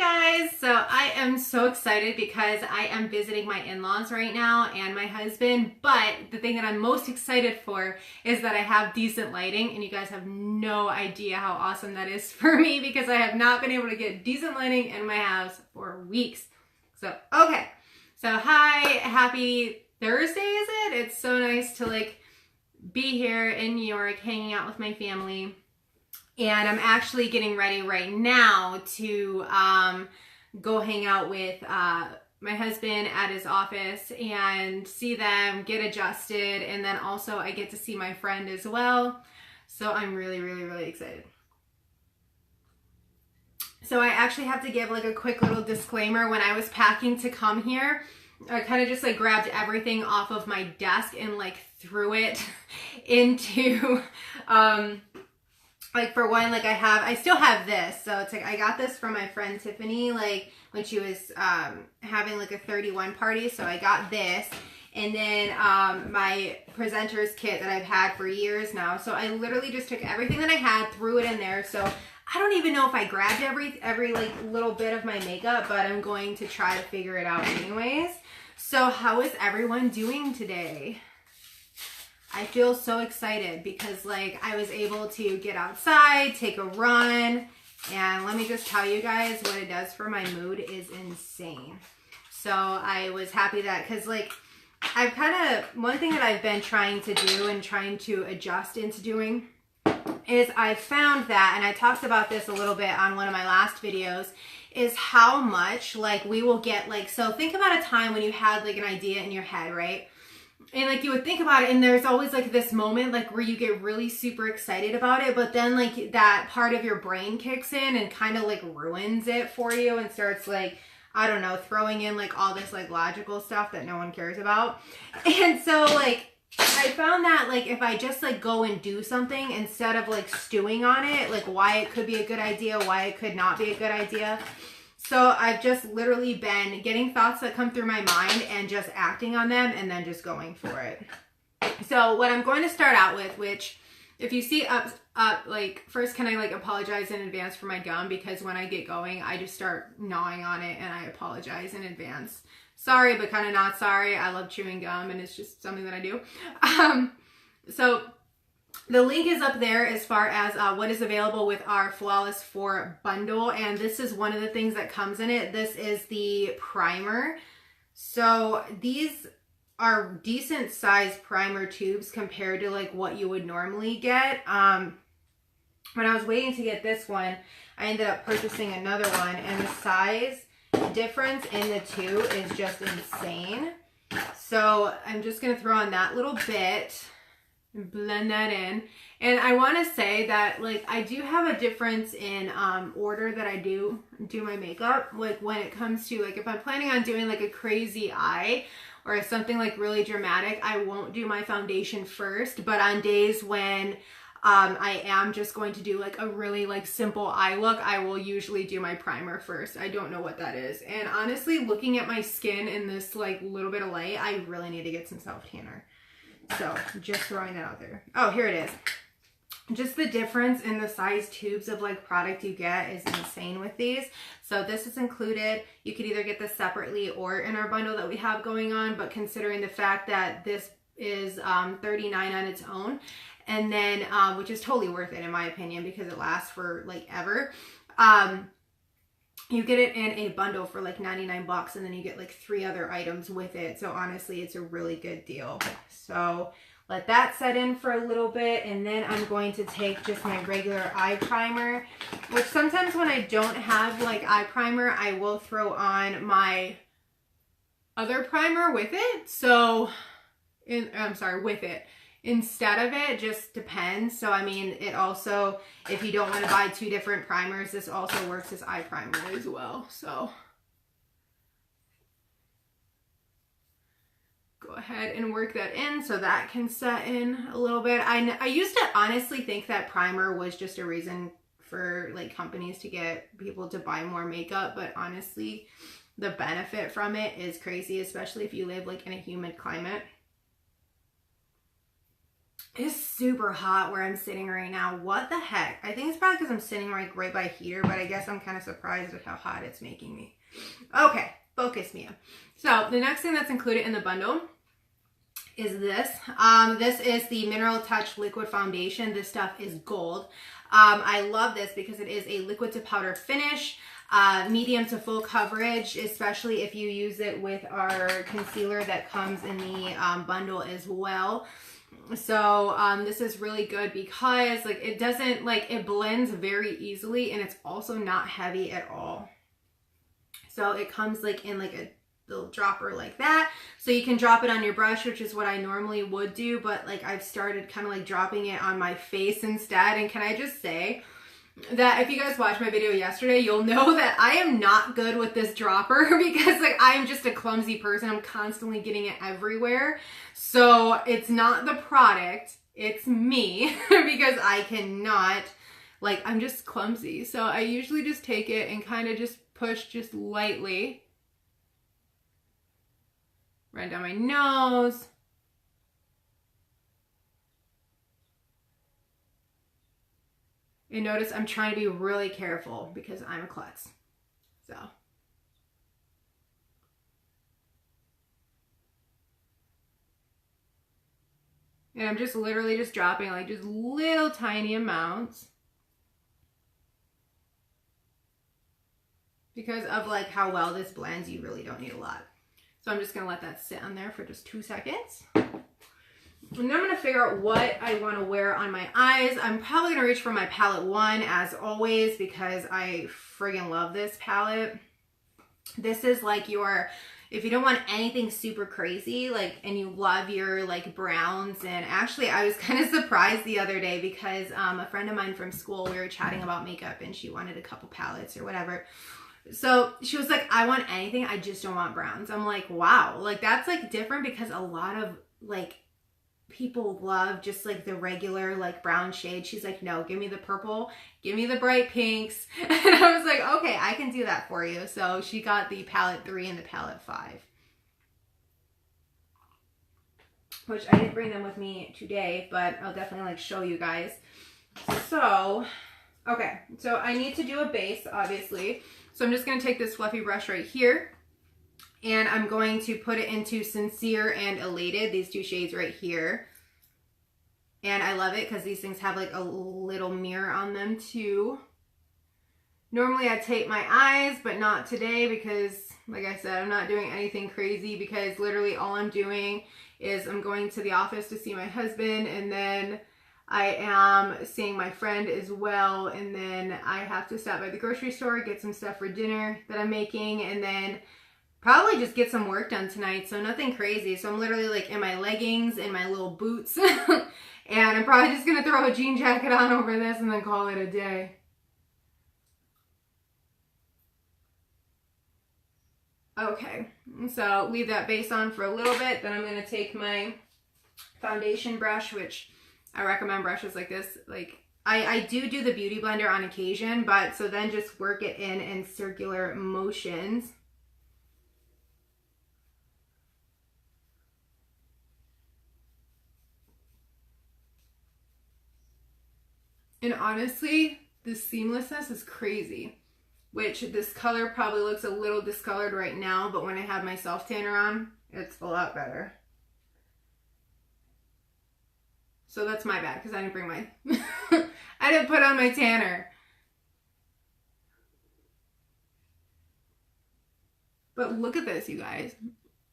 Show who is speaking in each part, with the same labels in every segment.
Speaker 1: guys, so I am so excited because I am visiting my in-laws right now and my husband, but the thing that I'm most excited for is that I have decent lighting, and you guys have no idea how awesome that is for me because I have not been able to get decent lighting in my house for weeks. So, okay. So, hi, happy Thursday, is it? It's so nice to be here in New York hanging out with my family. And I'm actually getting ready right now to go hang out with my husband at his office and see them get adjusted. And then also I get to see my friend as well. So I'm really, really, really excited. So I actually have to give a quick little disclaimer. When I was packing to come here, I kind of just grabbed everything off of my desk and threw it into... for one, I still have this. So it's I got this from my friend Tiffany, when she was having a 31 party. So I got this. And then my presenter's kit that I've had for years now. So I literally just took everything that I had, threw it in there. So I don't even know if I grabbed every little bit of my makeup, but I'm going to try to figure it out anyways. So how is everyone doing today? I feel so excited because I was able to get outside, take a run, and let me just tell you guys what it does for my mood is insane. So I was happy that, because I've one thing that I've been trying to do and trying to adjust into doing is I've found that, and I talked about this a little bit on one of my last videos, is how much we will get so think about a time when you had an idea in your head, right? And you would think about it, and there's always this moment where you get really super excited about it, but then that part of your brain kicks in and kind of ruins it for you and starts I don't know, throwing in all this logical stuff that no one cares about. And so I found that if I just go and do something instead of stewing on it, why it could be a good idea, why it could not be a good idea. So I've just literally been getting thoughts that come through my mind and just acting on them and then just going for it. So what I'm going to start out with, which if you see up, first can I apologize in advance for my gum, because when I get going, I just start gnawing on it and I apologize in advance. Sorry, but kind of not sorry. I love chewing gum and it's just something that I do. So the link is up there as far as what is available with our Flawless 4 bundle. And this is one of the things that comes in it. This is the primer. So these are decent sized primer tubes compared to what you would normally get. When I was waiting to get this one, I ended up purchasing another one, and the size difference in the two is just insane. So I'm just going to throw on that little bit and blend that in. And I want to say that I do have a difference in order that I do my makeup. When it comes to if I'm planning on doing a crazy eye or something really dramatic, I won't do my foundation first. But on days when I am just going to do a really simple eye look, I will usually do my primer first. I don't know what that is. And honestly, looking at my skin in this little bit of light, I really need to get some self-tanner. So just throwing that out there. Oh, here it is. Just the difference in the size tubes of product you get is insane with these. So this is included. You could either get this separately or in our bundle that we have going on, but considering the fact that this is $39 on its own, and then which is totally worth it in my opinion because it lasts for ever. You get it in a bundle for 99 bucks, and then you get 3 other items with it. So honestly, it's a really good deal. So let that set in for a little bit, and then I'm going to take just my regular eye primer, which sometimes when I don't have eye primer, I will throw on my other primer with it. So, with it. Instead of it, just depends. So I mean, it also, if you don't want to buy 2 different primers, this also works as eye primer as well. So go ahead and work that in so that can set in a little bit. I used to honestly think that primer was just a reason for companies to get people to buy more makeup, but honestly, the benefit from it is crazy, especially if you live in a humid climate. It's super hot where I'm sitting right now. What the heck? I think it's probably because I'm sitting right by heater, but I guess I'm kind of surprised at how hot it's making me. Okay, focus, Mia. So the next thing that's included in the bundle is this. This is the Mineral Touch Liquid Foundation. This stuff is gold. I love this because it is a liquid to powder finish, medium to full coverage, especially if you use it with our concealer that comes in the bundle as well. So this is really good because like it doesn't, like, it blends very easily, and it's also not heavy at all. So it comes like in like a little dropper like that, so you can drop it on your brush, which is what I normally would do, but like I've started kind of like dropping it on my face instead. And can I just say that if you guys watched my video yesterday, you'll know that I am not good with this dropper because like I'm just a clumsy person. I'm constantly getting it everywhere. So it's not the product, it's me because I cannot, like, I'm just clumsy. So I usually just take it and kind of just push just lightly right down my nose. And notice I'm trying to be really careful because I'm a klutz. So. And I'm just literally just dropping like just little tiny amounts. Because of like how well this blends, you really don't need a lot. So I'm just gonna let that sit on there for just 2 seconds. And then I'm gonna figure out what I wanna wear on my eyes. I'm probably gonna reach for my palette 1 as always because I friggin' love this palette. This is like your, if you don't want anything super crazy, like, and you love your like browns. And actually I was kind of surprised the other day because a friend of mine from school, we were chatting about makeup and she wanted a couple palettes or whatever. So she was like, I want anything, I just don't want browns. I'm like, wow, like that's like different because a lot of like people love just like the regular like brown shade. She's like, no, give me the purple, give me the bright pinks. And I was like, okay, I can do that for you. So she got the palette 3 and the palette 5, which I didn't bring them with me today, but I'll definitely like show you guys. So, okay, so I need to do a base, obviously. So I'm just going to take this fluffy brush right here, and I'm going to put it into Sincere and Elated, these 2 shades right here. And I love it because these things have like a little mirror on them too. Normally I tape my eyes, but not today because, like I said, I'm not doing anything crazy because literally all I'm doing is I'm going to the office to see my husband, and then I am seeing my friend as well, and then I have to stop by the grocery store, get some stuff for dinner that I'm making, and then probably just get some work done tonight. So nothing crazy. So I'm literally like in my leggings and my little boots and I'm probably just gonna throw a jean jacket on over this and then call it a day. Okay, so leave that base on for a little bit. Then I'm gonna take my foundation brush, which I recommend brushes like this. Like I do the beauty blender on occasion, but so then just work it in circular motions. And honestly, the seamlessness is crazy, which this color probably looks a little discolored right now, but when I have my self tanner on, it's a lot better. So that's my bad because I didn't bring my, I didn't put on my tanner. But look at this, you guys.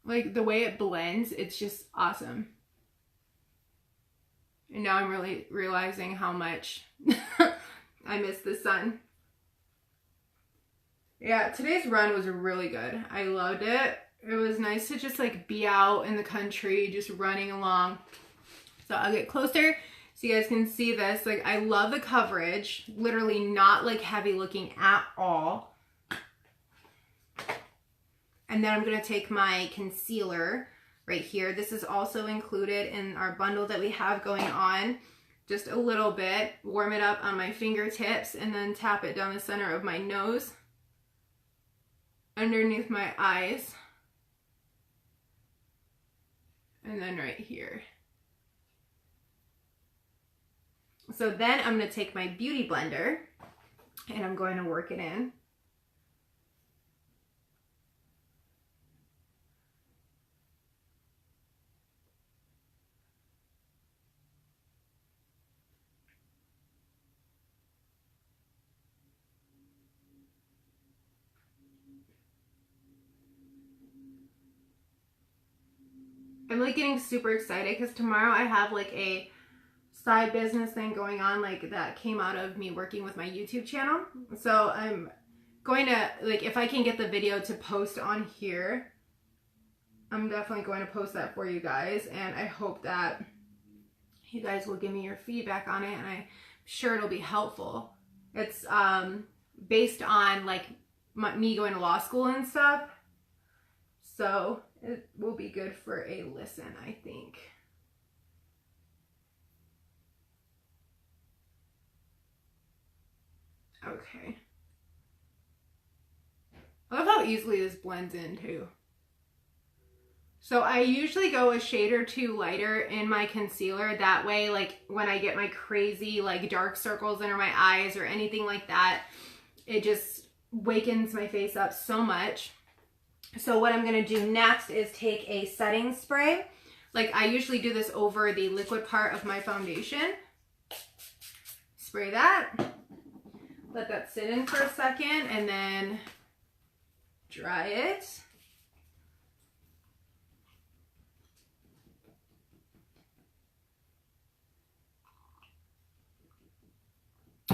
Speaker 1: Like the way it blends, it's just awesome. And now I'm really realizing how much I miss the sun. Yeah, today's run was really good. I loved it. It was nice to just like be out in the country, just running along. So I'll get closer so you guys can see this. Like I love the coverage, literally not like heavy looking at all. And then I'm gonna take my concealer right here. This is also included in our bundle that we have going on. Just a little bit, warm it up on my fingertips and then tap it down the center of my nose, underneath my eyes, and then right here. So then I'm going to take my beauty blender and I'm going to work it in. I'm like getting super excited because tomorrow I have like a side business thing going on, like that came out of me working with my YouTube channel. So I'm going to, like, if I can get the video to post on here, I'm definitely going to post that for you guys. And I hope that you guys will give me your feedback on it, and I'm sure it'll be helpful. It's based on like me going to law school and stuff. So it will be good for a listen, I think. Okay. I love how easily this blends in too. So I usually go a shade or two lighter in my concealer. That way, like when I get my crazy like dark circles under my eyes or anything like that, it just wakens my face up so much. So what I'm going to do next is take a setting spray. Like I usually do this over the liquid part of my foundation. Spray that. Let that sit in for a second and then dry it.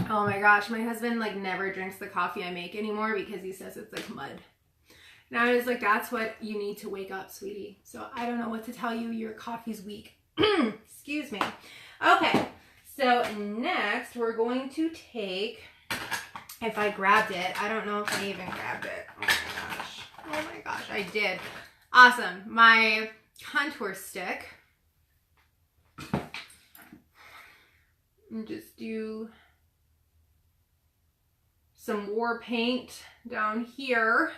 Speaker 1: Oh my gosh, my husband like never drinks the coffee I make anymore because he says it's like mud. And I was like, that's what you need to wake up, sweetie. So I don't know what to tell you. Your coffee's weak. Excuse me. Okay, so next we're going to take, if I grabbed it, I don't know if I even grabbed it. Oh my gosh. Oh my gosh, I did. Awesome. My contour stick. And just do some war paint down here.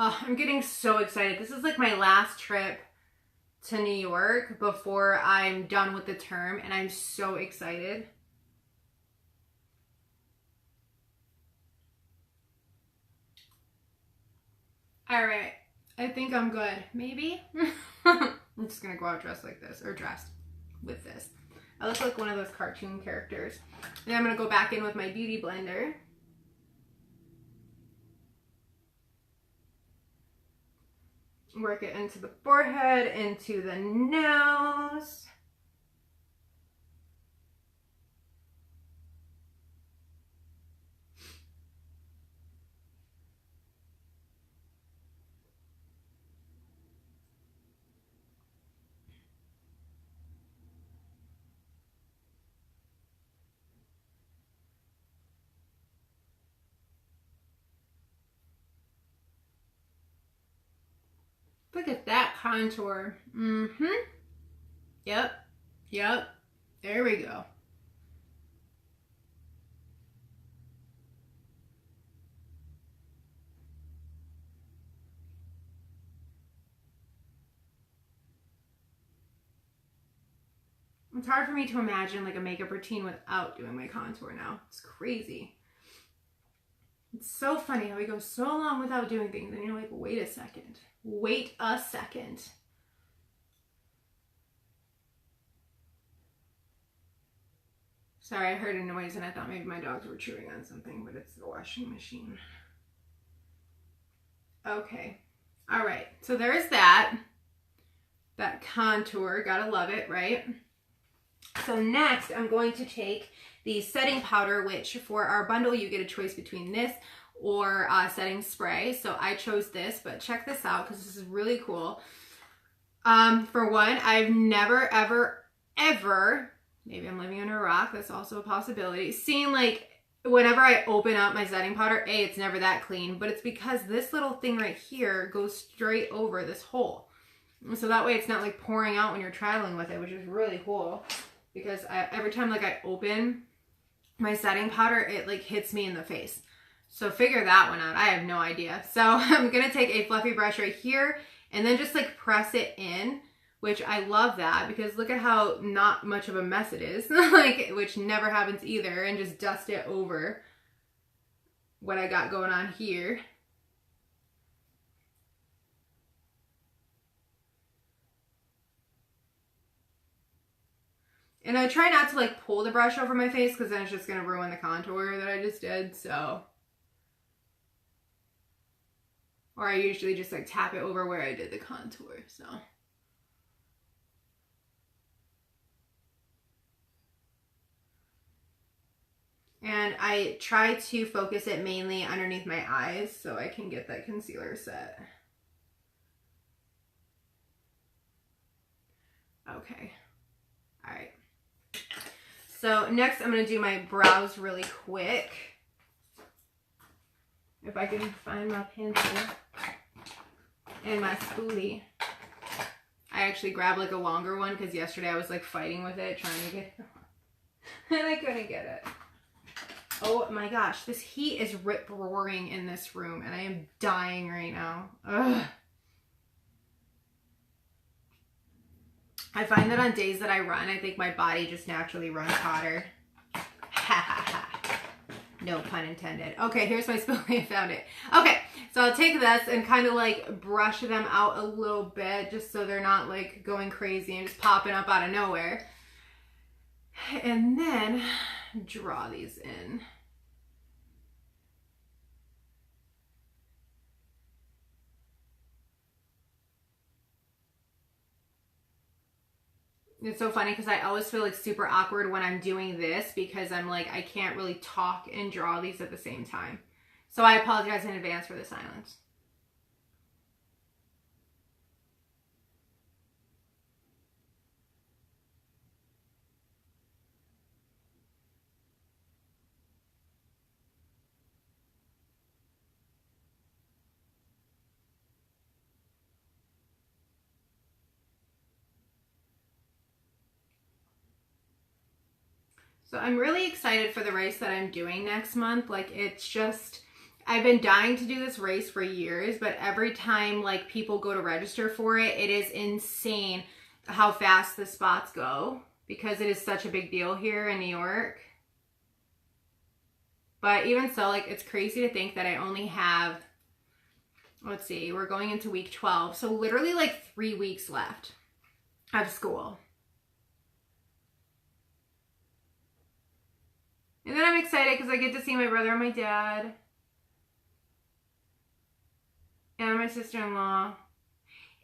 Speaker 1: I'm getting so excited. This is like my last trip to New York before I'm done with the term, and I'm so excited. All right, I think I'm good. Maybe? I'm just gonna go out dressed like this, or dressed with this. I look like one of those cartoon characters. And I'm gonna go back in with my beauty blender. Work it into the forehead, into the nose. Look at that contour. Yep. Yep. There we go. It's hard for me to imagine like a makeup routine without doing my contour now. It's crazy. It's so funny how we go so long without doing things and you're like, wait a second. Wait a second. Sorry, I heard a noise and I thought maybe my dogs were chewing on something, but it's the washing machine. Okay. All right. So there's that. That contour. Gotta love it, right? So next, I'm going to take the setting powder, which for our bundle, you get a choice between this or setting spray. So I chose this, but check this out because this is really cool. For one, I've never, ever, maybe I'm living under a rock, that's also a possibility, seen like whenever I open up my setting powder, it's never that clean, but it's because this little thing right here goes straight over this hole. So that way it's not like pouring out when you're traveling with it, which is really cool. Because every time like I open my setting powder, it like hits me in the face. So figure that one out. I have no idea. So I'm going to take a fluffy brush right here and then just like press it in which I love that because look at how not much of a mess it is, like, which never happens either, and just dust it over what I got going on here. And I try not to like pull the brush over my face because then it's just going to ruin the contour that I just did, so. Or I usually just like tap it over where I did the contour, so. And I try to focus it mainly underneath my eyes so I can get that concealer set. Okay. All right. So next I'm going to do my brows really quick. If I can find my pencil and my spoolie. I actually grabbed like a longer one because yesterday I was like fighting with it trying to get it and I couldn't get it. Oh my gosh, this heat is rip-roaring in this room and I am dying right now. Ugh. I find that on days that I run, I think my body just naturally runs hotter. Ha ha ha. No pun intended. Okay, here's my spoolie. I found it. Okay, so I'll take this and kind of like brush them out a little bit just so they're not like going crazy and just popping up out of nowhere. And then draw these in. It's so funny because I always feel like super awkward when I'm doing this because I'm like, I can't really talk and draw these at the same time. So I apologize in advance for the silence. So I'm really excited for the race that I'm doing next month. Like, it's just, I've been dying to do this race for years, but every time like people go to register for it, it is insane how fast the spots go because it is such a big deal here in New York. But even so, like, it's crazy to think that I only have, let's see, we're going into week 12. So literally like 3 weeks left of school. And then I'm excited because I get to see my brother and my dad. And my sister-in-law.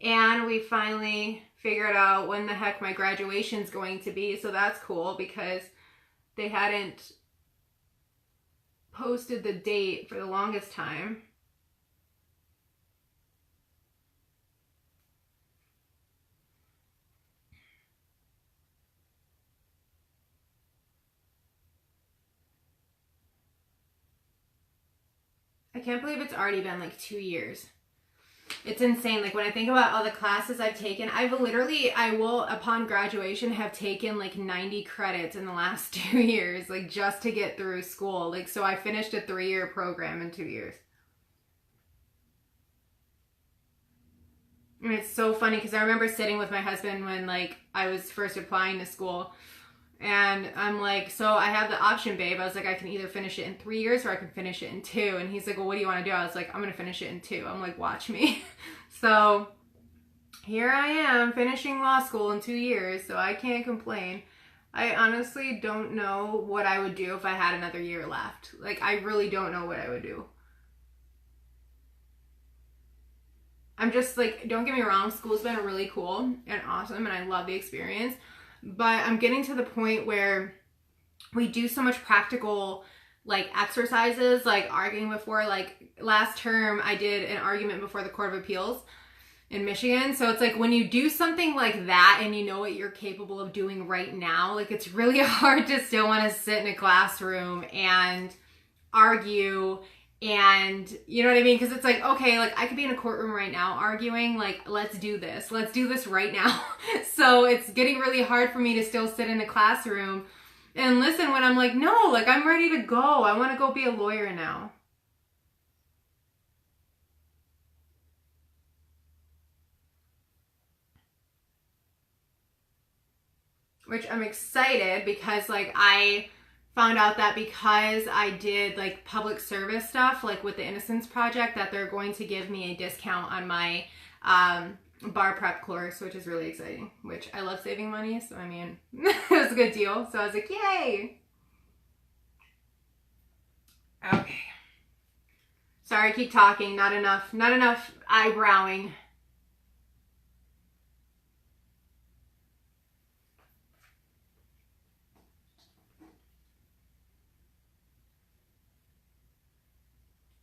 Speaker 1: And we finally figured out when the heck my graduation's going to be. So that's cool because they hadn't posted the date for the longest time. I can't believe it's already been like 2 years. It's insane. Like, when I think about all the classes I've taken, I will, upon graduation, have taken like 90 credits in the last 2 years, like just to get through school. Like, so I finished a 3-year program in 2 years. And it's so funny because I remember sitting with my husband when like I was first applying to school. And I'm like, so I have the option, babe. I was like, I can either finish it in 3 years or I can finish it in 2. And he's like, well, what do you want to do? I was like, I'm going to finish it in 2. I'm like, watch me. So here I am finishing law school in 2 years. So I can't complain. I honestly don't know what I would do if I had another year left. Like, I really don't know what I would do. I'm just like, don't get me wrong. School's been really cool and awesome. And I love the experience. But I'm getting to the point where we do so much practical like exercises, like arguing before, like last term I did an argument before the Court of Appeals in Michigan. So it's like when you do something like that and you know what you're capable of doing right now, like it's really hard to still want to sit in a classroom and argue. And you know what I mean? Because it's like, okay, like I could be in a courtroom right now arguing, like, let's do this right now. So it's getting really hard for me to still sit in the classroom and listen when I'm like, no, like I'm ready to go. I want to go be a lawyer now. which I'm excited because like I found out that because I did like public service stuff, like with the Innocence Project, that they're going to give me a discount on my bar prep course, which is really exciting, which I love saving money. So, I mean, it was a good deal. So I was like, yay. Okay. Sorry, I keep talking. Not enough eyebrowing.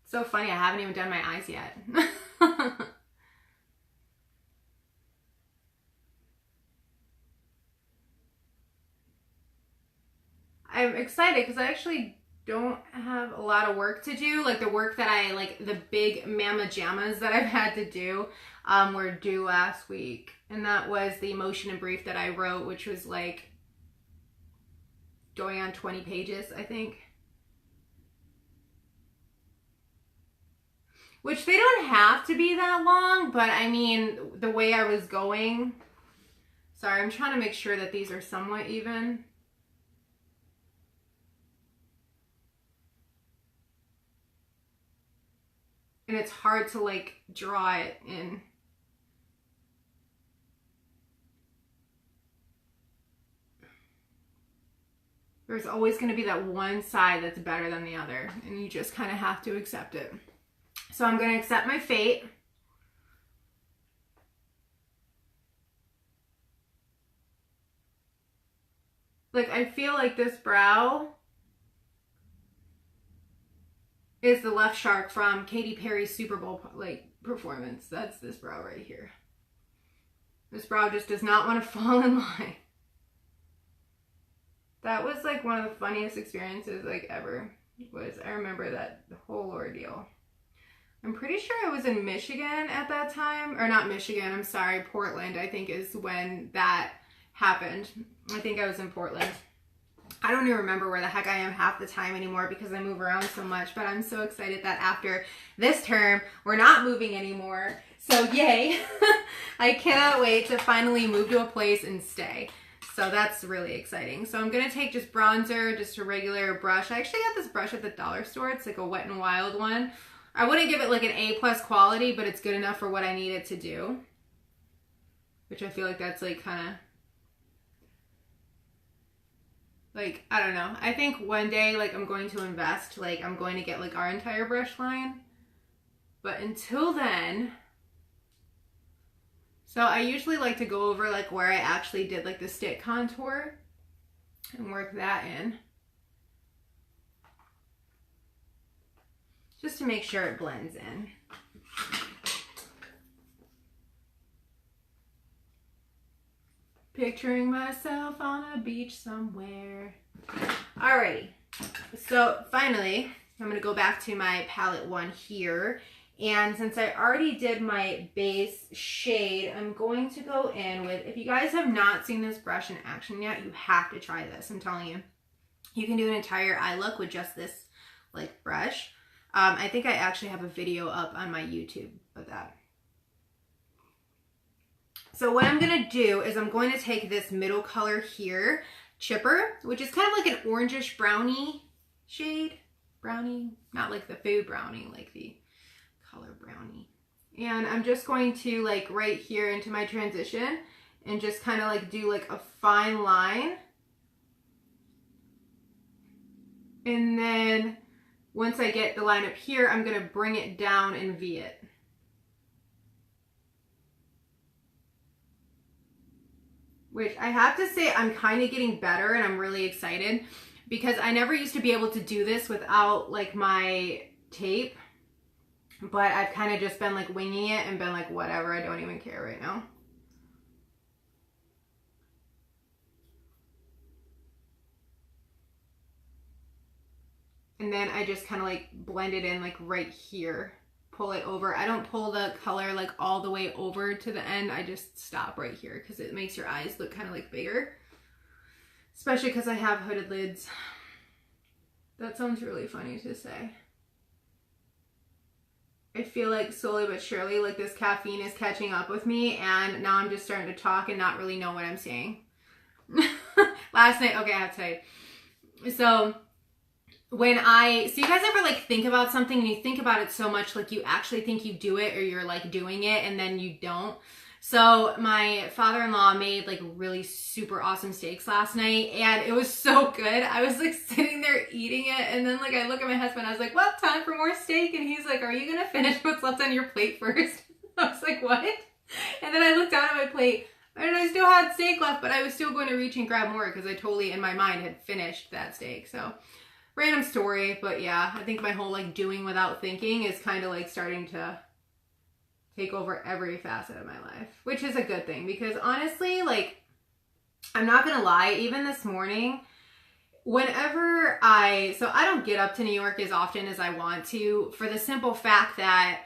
Speaker 1: So funny, I haven't even done my eyes yet. I'm excited because I actually don't have a lot of work to do. Like the work that I, like the big mama jammas that I've had to do were due last week. And that was the motion and brief that I wrote, which was like going on 20 pages, I think. Which they don't have to be that long, but I mean, the way I was going. Sorry, I'm trying to make sure that these are somewhat even. And it's hard to like draw it in. There's always going to be that one side that's better than the other, and you just kind of have to accept it. So I'm going to accept my fate. Like, I feel like this brow is the left shark from Katy Perry's Super Bowl like performance. That's this brow right here. This brow just does not want to fall in line. That was like one of the funniest experiences like ever. I remember that whole ordeal. I'm pretty sure I was in Michigan at that time. Or not Michigan, I'm sorry, Portland, I think is when that happened. I think I was in Portland. I don't even remember where the heck I am half the time anymore because I move around so much. But I'm so excited that after this term, we're not moving anymore. So yay. I cannot wait to finally move to a place and stay. So that's really exciting. So I'm going to take just bronzer, just a regular brush. I actually got this brush at the dollar store. It's like a Wet n Wild one. I wouldn't give it like an A+ quality, but it's good enough for what I need it to do. Which I feel like that's like kind of, like, I don't know. I think one day, like, I'm going to invest. Like, I'm going to get, like, our entire brush line. But until then, so I usually like to go over, like, where I actually did, like, the stick contour and work that in. Just to make sure it blends in. Picturing myself on a beach somewhere. Alrighty. So finally, I'm going to go back to my palette one here. And since I already did my base shade, I'm going to go in with, if you guys have not seen this brush in action yet, you have to try this. I'm telling you. You can do an entire eye look with just this like brush. I think I actually have a video up on my YouTube of that. So what I'm going to do is I'm going to take this middle color here, Chipper, which is kind of like an orangish brownie shade. Brownie, not like the food brownie, like the color brownie. And I'm just going to like right here into my transition and just kind of like do like a fine line. And then once I get the line up here, I'm going to bring it down and V it. Which I have to say I'm kind of getting better and I'm really excited because I never used to be able to do this without like my tape. But I've kind of just been like winging it and been like, whatever, I don't even care right now. And then I just kind of like blend it in like right here. Pull it over. I don't pull the color like all the way over to the end. I just stop right here because it makes your eyes look kind of like bigger. Especially because I have hooded lids. That sounds really funny to say. I feel like slowly but surely like this caffeine is catching up with me and now I'm just starting to talk and not really know what I'm saying. last night, okay, I have to tell you. So you guys ever like think about something and you think about it so much, like you actually think you do it or you're like doing it and then you don't. So my father-in-law made like really super awesome steaks last night and it was so good. I was like sitting there eating it and then like I look at my husband, I was like, well, time for more steak. And he's like, are you gonna finish what's left on your plate first? I was like, what? And then I looked down at my plate and I still had steak left, but I was still going to reach and grab more because I totally in my mind had finished that steak. So random story, but yeah, I think my whole like doing without thinking is kind of like starting to take over every facet of my life, which is a good thing because honestly, like, I'm not gonna lie, even this morning, whenever I don't get up to New York as often as I want to for the simple fact that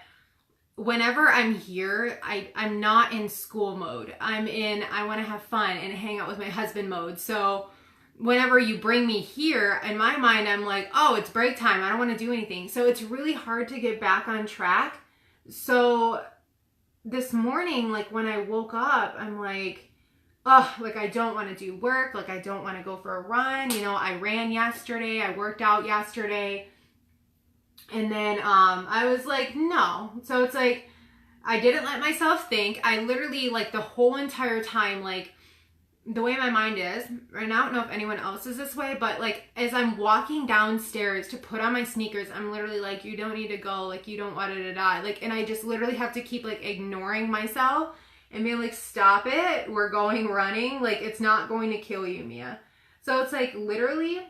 Speaker 1: whenever I'm here, I'm not in school mode. I'm in, I want to have fun and hang out with my husband mode. So whenever you bring me here, in my mind, I'm like, oh, it's break time. I don't want to do anything. So it's really hard to get back on track. So this morning, like when I woke up, I'm like, oh, like I don't want to do work. Like I don't want to go for a run. You know, I ran yesterday. I worked out yesterday. And then I was like, no. So it's like, I didn't let myself think. I literally, like the whole entire time, like the way my mind is, and I don't know if anyone else is this way, but like as I'm walking downstairs to put on my sneakers, I'm literally like, you don't need to go, like you don't want to die. Like, and I just literally have to keep like ignoring myself and being like, stop it, we're going running, like it's not going to kill you, Mia. So it's like literally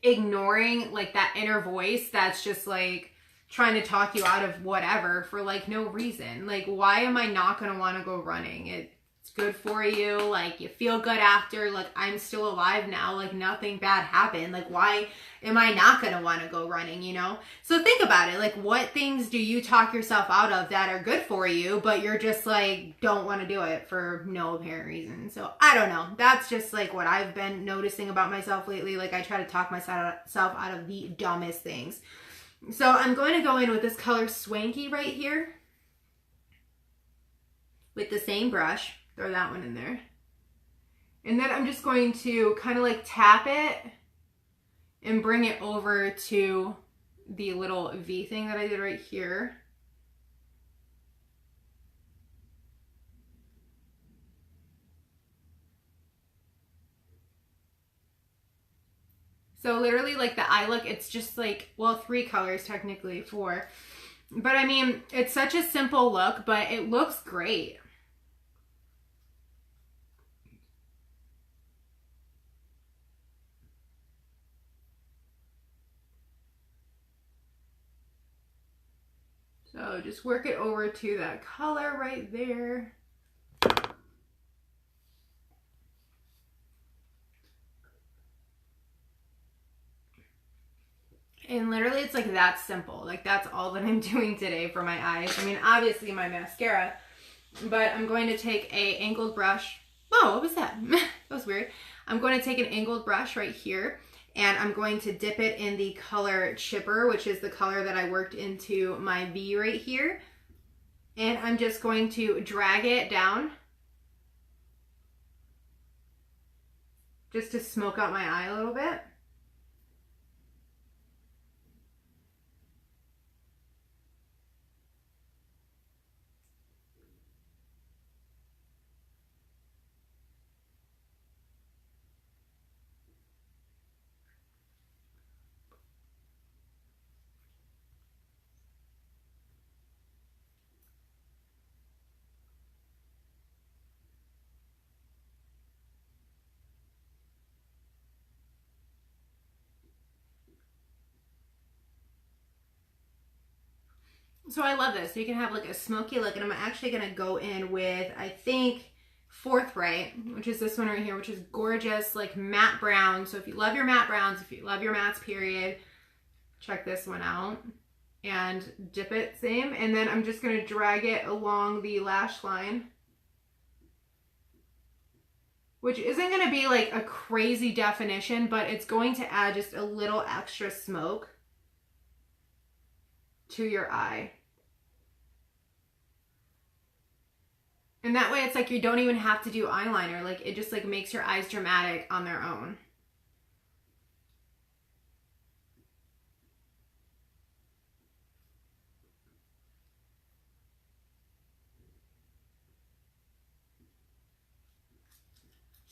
Speaker 1: ignoring like that inner voice that's just like trying to talk you out of whatever for like no reason. Like, why am I not going to want to go running? It's good for you. Like, you feel good after. Like, I'm still alive now. Like, nothing bad happened. Like, why am I not going to want to go running, you know? So think about it. Like, what things do you talk yourself out of that are good for you, but you're just like, don't want to do it for no apparent reason? So I don't know. That's just like what I've been noticing about myself lately. Like, I try to talk myself out of the dumbest things. So I'm going to go in with this color Swanky right here with the same brush. Throw that one in there. And then I'm just going to kind of like tap it and bring it over to the little V thing that I did right here. So literally like the eye look, it's just like, well, 3 colors technically, 4. But I mean, it's such a simple look, but it looks great. So just work it over to that color right there. And literally it's like that simple. Like that's all that I'm doing today for my eyes. I mean, obviously my mascara, but I'm going to take a angled brush. Oh, what was that? That was weird. I'm going to take an angled brush right here and I'm going to dip it in the color Chipper, which is the color that I worked into my V right here. And I'm just going to drag it down just to smoke out my eye a little bit. So I love this. So you can have like a smoky look, and I'm actually going to go in with, I think, Forthright, which is this one right here, which is gorgeous, like matte brown. So if you love your matte browns, if you love your mattes, period, check this one out. And dip it, same. And then I'm just going to drag it along the lash line, which isn't going to be like a crazy definition, but it's going to add just a little extra smoke to your eye. And that way it's like you don't even have to do eyeliner. Like it just like makes your eyes dramatic on their own.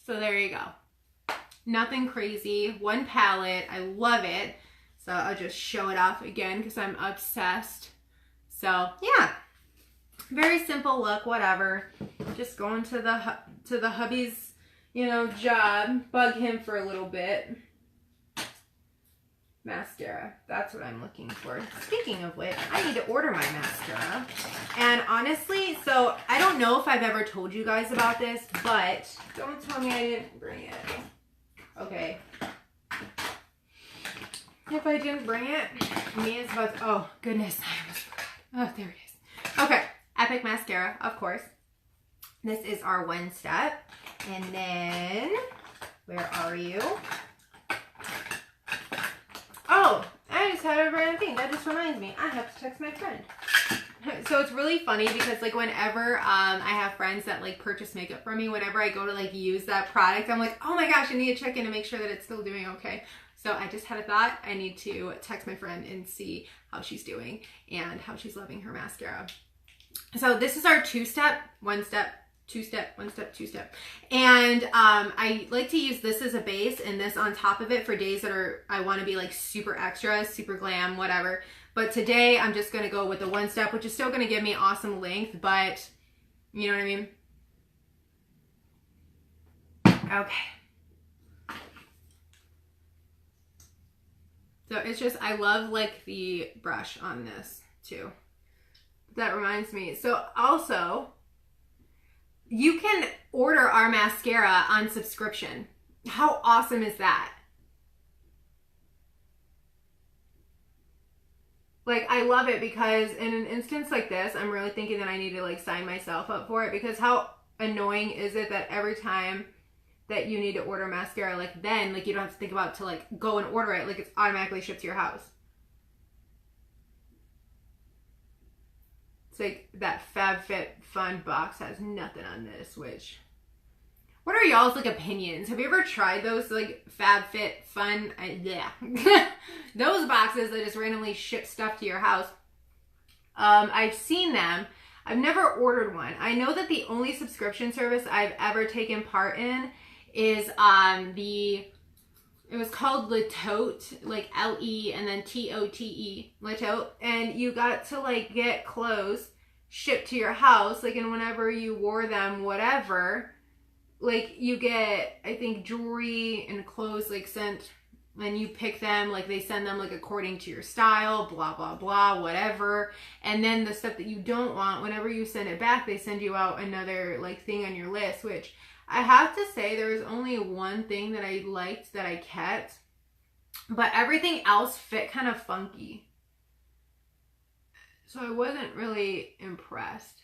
Speaker 1: So there you go. Nothing crazy. One palette. I love it. So I'll just show it off again because I'm obsessed. So yeah, very simple look, whatever. Just going to the hubby's, you know, job. Bug him for a little bit. Mascara. That's what I'm looking for. Speaking of which, I need to order my mascara. And honestly, so I don't know if I've ever told you guys about this, but don't tell me I didn't bring it. Okay. If I didn't bring it, Mia's about to, oh goodness, I almost forgot. Oh, there it is. Okay, Epic Mascara, of course. This is our one step. And then, where are you? Oh, I just had a random thing. That just reminds me, I have to text my friend. So it's really funny because like whenever I have friends that like purchase makeup from me, whenever I go to like use that product, I'm like, oh my gosh, I need to check in to make sure that it's still doing okay. So I just had a thought. I need to text my friend and see how she's doing and how she's loving her mascara. So this is our two-step, one-step, two-step, one-step, two-step. And I like to use this as a base and this on top of it for days that are, I want to be like super extra, super glam, whatever. But today I'm just going to go with the one-step, which is still going to give me awesome length, but you know what I mean? Okay. So it's just, I love like the brush on this too. That reminds me. So also, you can order our mascara on subscription. How awesome is that? Like, I love it because in an instance like this, I'm really thinking that I need to like sign myself up for it because how annoying is it that every time that you need to order mascara, like then like you don't have to think about to like go and order it, like it's automatically shipped to your house. It's like that FabFitFun box has nothing on this, which, what are y'all's like opinions? Have you ever tried those like FabFitFun? Yeah. Those boxes that just randomly ship stuff to your house. I've seen them. I've never ordered one. I know that the only subscription service I've ever taken part in is it was called Le Tote, like L-E and then T-O-T-E, Le Tote. And you got to like get clothes shipped to your house, like, and whenever you wore them, whatever, like you get, I think, jewelry and clothes like sent, and you pick them, like they send them like according to your style, blah, blah, blah, whatever. And then the stuff that you don't want, whenever you send it back, they send you out another like thing on your list, which I have to say there was only one thing that I liked that I kept, but everything else fit kind of funky. So I wasn't really impressed.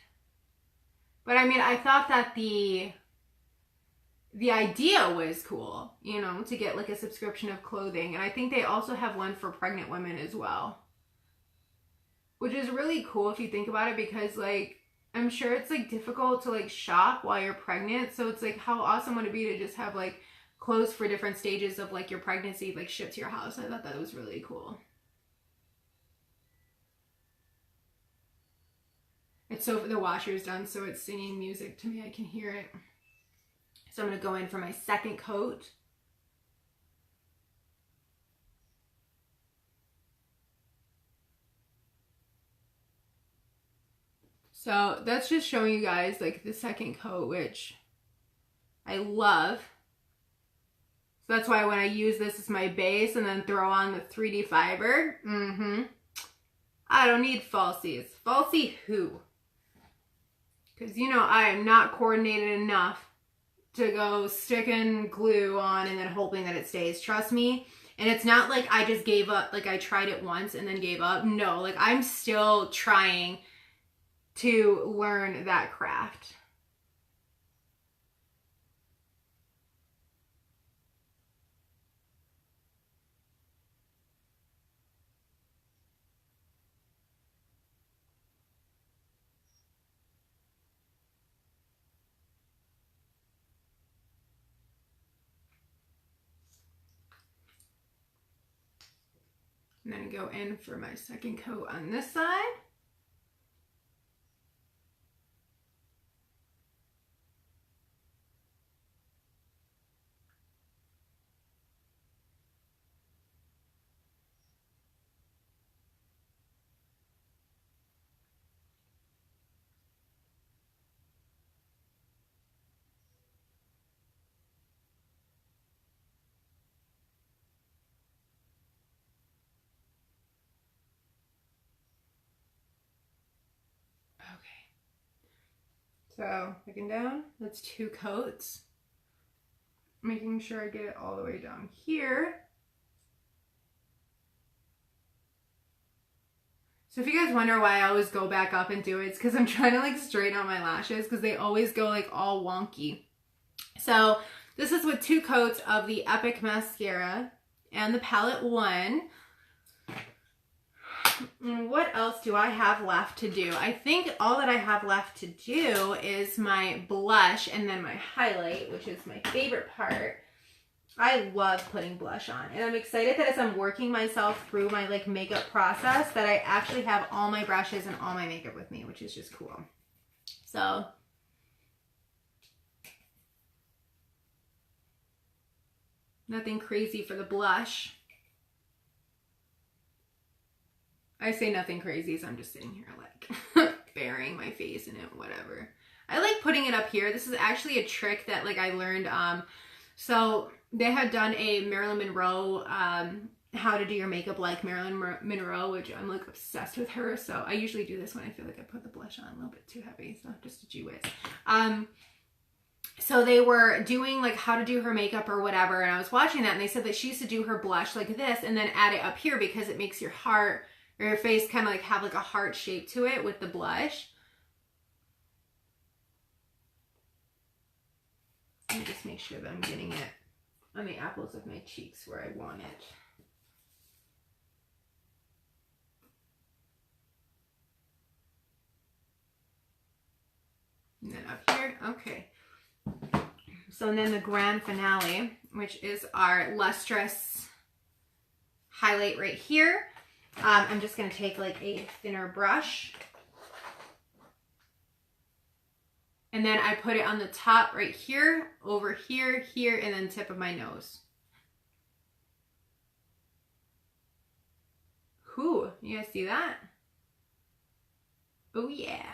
Speaker 1: But I mean, I thought that the idea was cool, you know, to get like a subscription of clothing. And I think they also have one for pregnant women as well, which is really cool if you think about it, because like, I'm sure it's like difficult to like shop while you're pregnant. So it's like, how awesome would it be to just have like clothes for different stages of like your pregnancy, like shipped to your house? I thought that was really cool. It's so, the washer is done, so it's singing music to me. I can hear it. So I'm going to go in for my second coat. So that's just showing you guys like the second coat, which I love. So that's why when I use this as my base and then throw on the 3D fiber, I don't need falsies. Falsie who? Because you know I am not coordinated enough to go sticking glue on and then hoping that it stays. Trust me. And it's not like I just gave up, like I tried it once and then gave up. No, like I'm still trying to learn that craft. And then go in for my second coat on this side. So looking down, that's 2 coats. Making sure I get it all the way down here. So if you guys wonder why I always go back up and do it, it's because I'm trying to like straighten out my lashes because they always go like all wonky. So this is with 2 coats of the Epic Mascara and the Palette One. What else do I have left to do? I think all that I have left to do is my blush and then my highlight, which is my favorite part. I love putting blush on, and I'm excited that as I'm working myself through my like makeup process that I actually have all my brushes and all my makeup with me, which is just cool. So nothing crazy for the blush. I say nothing crazy, so I'm just sitting here like burying my face in it, whatever. I like putting it up here. This is actually a trick that like I learned. So they had done a Marilyn Monroe, how to do your makeup like Marilyn Monroe, which I'm like obsessed with her. So I usually do this when I feel like I put the blush on a little bit too heavy, so just a G whiz. So they were doing like how to do her makeup or whatever, and I was watching that, and they said that she used to do her blush like this and then add it up here because it makes your heart or your face kind of like have like a heart shape to it with the blush. Let me just make sure that I'm getting it on the apples of my cheeks where I want it. And then up here, okay. So then the grand finale, which is our lustrous highlight right here. I'm just going to take like a thinner brush. And then I put it on the top right here, over here, here, and then tip of my nose. Ooh, you guys see that? Oh yeah.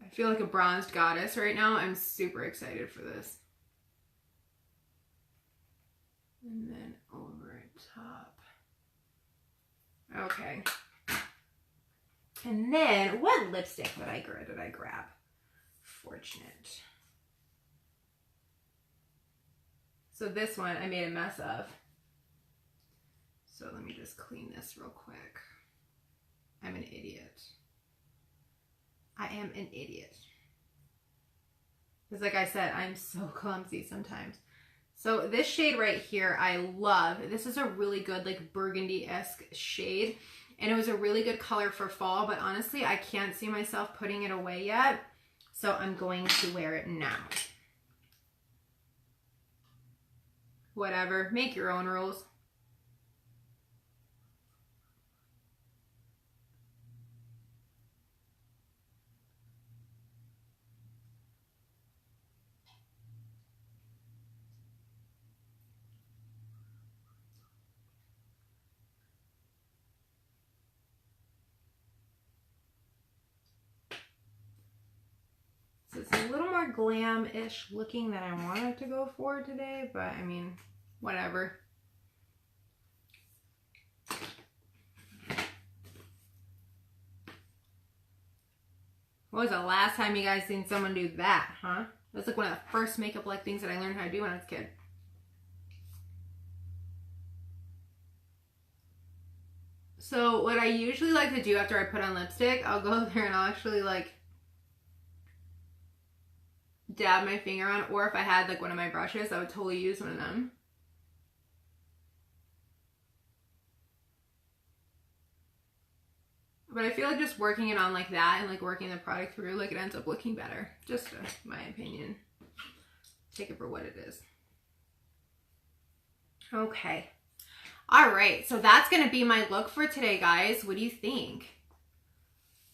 Speaker 1: I feel like a bronzed goddess right now. I'm super excited for this. And then over top. Okay. And then, what lipstick did I grab? Fortunate. So this one I made a mess of. So let me just clean this real quick. I'm an idiot. I am an idiot. Because like I said, I'm so clumsy sometimes. So this shade right here, I love. This is a really good like burgundy-esque shade. And it was a really good color for fall, but honestly, I can't see myself putting it away yet. So I'm going to wear it now. Whatever, make your own rules. So it's a little more glam-ish looking than I wanted to go for today, but I mean, whatever. When was the last time you guys seen someone do that, huh? That's like one of the first makeup-like things that I learned how to do when I was a kid. So what I usually like to do after I put on lipstick, I'll go there and I'll actually like dab my finger on, or if I had like one of my brushes, I would totally use one of them. But I feel like just working it on like that and like working the product through, like it ends up looking better. Just my opinion. Take it for what it is. Okay. All right, so that's gonna be my look for today, guys. What do you think?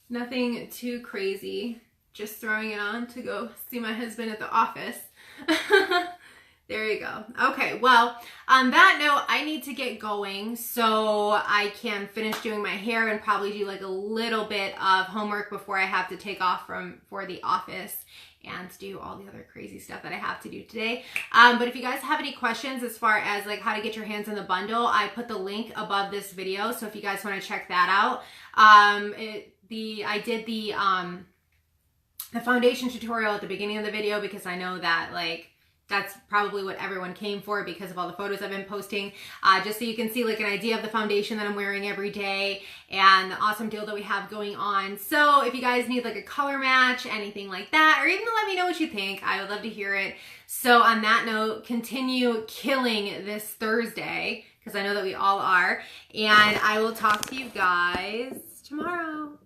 Speaker 1: Nothing too crazy. Just throwing it on to go see my husband at the office. There you go. Okay, well, on that note, I need to get going so I can finish doing my hair and probably do like a little bit of homework before I have to take off for the office and do all the other crazy stuff that I have to do today. But if you guys have any questions as far as like how to get your hands on the bundle, I put the link above this video. So if you guys want to check that out, I did the foundation tutorial at the beginning of the video because I know that like that's probably what everyone came for because of all the photos I've been posting, just so you can see like an idea of the foundation that I'm wearing every day and the awesome deal that we have going on. So if you guys need like a color match, anything like that, or even to let me know what you think, I would love to hear it. So on that note, continue killing this Thursday because I know that we all are, and I will talk to you guys tomorrow.